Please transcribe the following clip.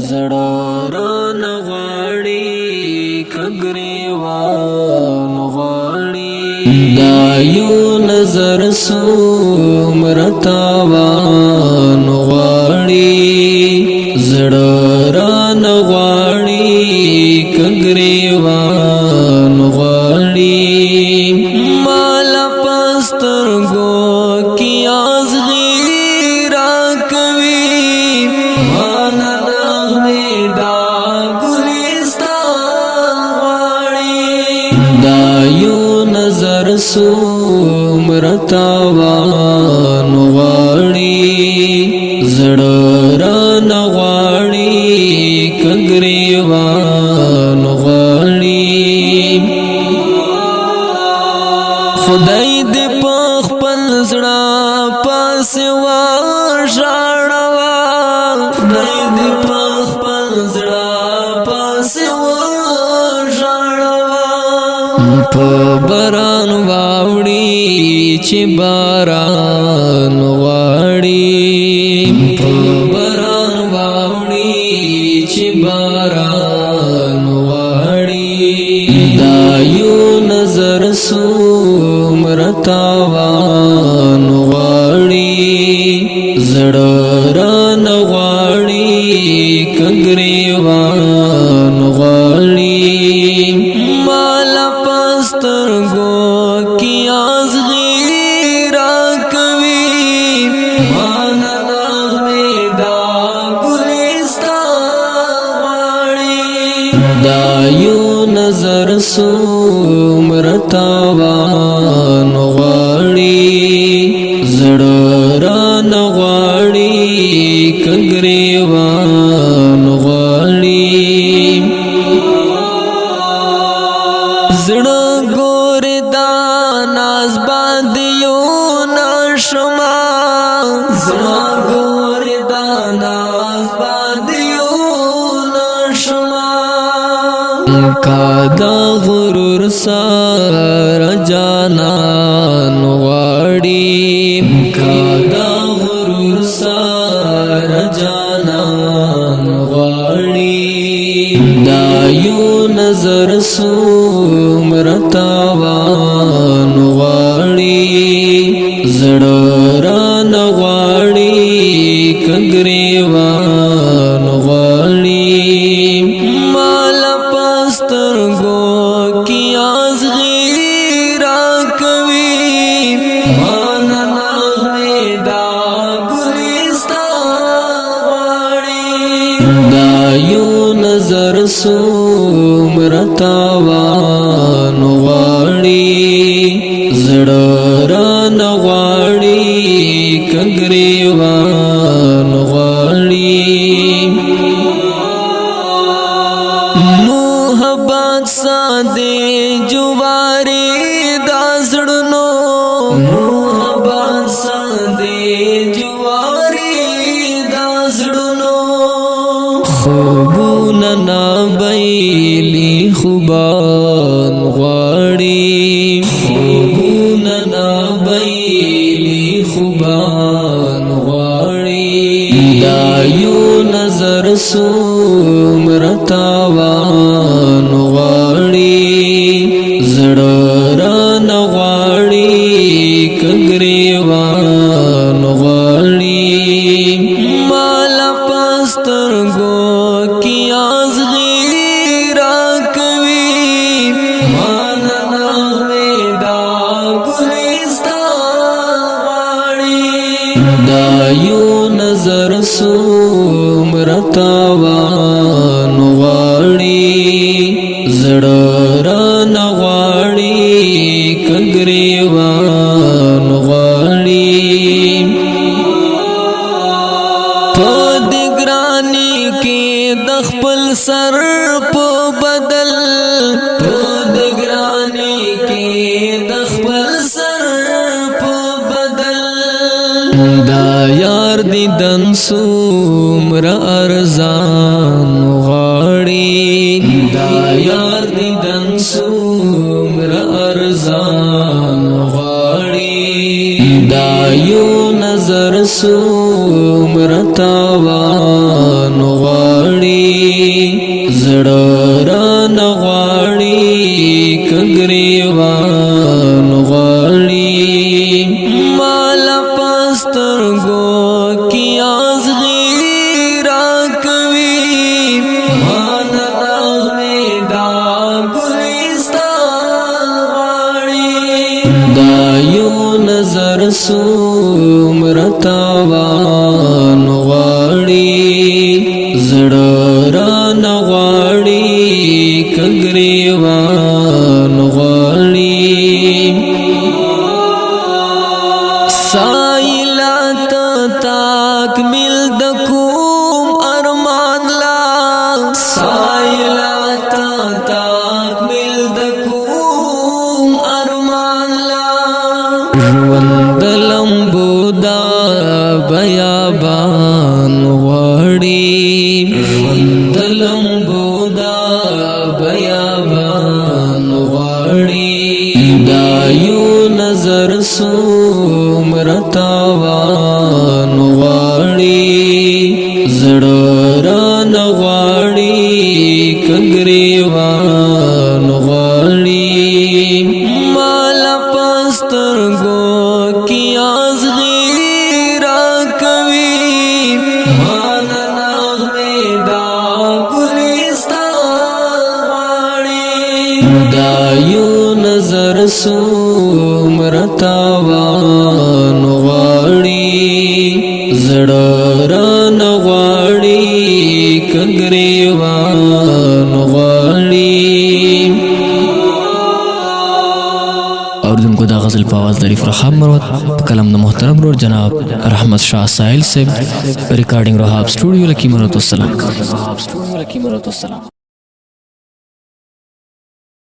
زړه رانه غواړي کګریوان غواړي دا یو نظر څومره تاوان غواړي زړه رانه غواړي کګریوان غواړي مال پسترګو کی ازغی را کوي نظر څومره تاوان غواړي زړه رانه غواړي کګریوان غواړي خدای دې په خپل زړه پسې وژاړه خدای دې په خپل زړه پسې په باران واوړي چې باران غواړي په باران واوړي چې باران غواړي دا یو نظر څومره تاوان غواړي زړه رانه غواړي کګریوان غواړي سترګو کی ازغی را کوي مانا نغمه دا ګلستان غواړي دا یو نظر څومره تاوان غواړي زړه رانه غواړي کګریوان غواړي زړه ګور دا ناز باندې یو نشما زړه ګور دا ناز باندې یو نشما کا دا غرور سره جانان غواړي کا دا غرور سره جانان غواړي دا یو نظر څومره تاوان غواړي زړه رانه غواړي کګریوان غواړي مال پسترګو کی ازغی را کوي مانا نغمه دا ګلستان غواړي دا یو نظر څومره تاوان غواړي زړه رانه غواړي کګریوان غواړي محبت ساده جواري دا زړونو محبت ساده جواري دا زړونو خوبونه نابیلی خوبان غواړي خوبونه نابیلی خوبان غواړي دا یو نظر څومره تاوان غواړي زړه رانه غواړي کګریوان غواړي مال پسترګو کی ازغی را کوي مانا نغمه دا ګلستان غواړي دا یو نظر څومره تاوان غواړي زړه رانه غواړي کګریوان غواړي په دې ګراني کې د خپل سر په بدل په دې ګراني کې د خپل سر په بدل دا یار دې دن څومره ارزان غواړي دا یار دې دن څومره ارزان غواړي دا یو نظر څومره تاوان غواړي زړه رانه غواړي کګریوان غواړي مال پسترګو کې ازغي راکوي مان نغمه دا ګلستان غواړي دا یو نظر سومرتاوان غواړي زړه رانه غواړي کګریوان غواړي سایلات تکمیل د کوم ارمان لا سایلات تکمیل د کوم ارمان لا ژوند لمبو دا بیابان غواړي ژوند لمبو دا بیابان غواړي دا یو نظر سومرتاوان غواړي زړه رانه غواړي کګریوان غواړي مال پسترګو کې ازغي راکوي مان نغمه دا ګلستان غواړي دا یو نظر سومرتاوان غواړي زړه رانه غواړي کګریوان غواړي اوردونکو دا غزل په आवाज د رفرحاب مروت په کلام د محترم رور جناب رحمت شاه ساحل صاحب ریکارډینګ رهاب سټوډیو لکی مرات السلام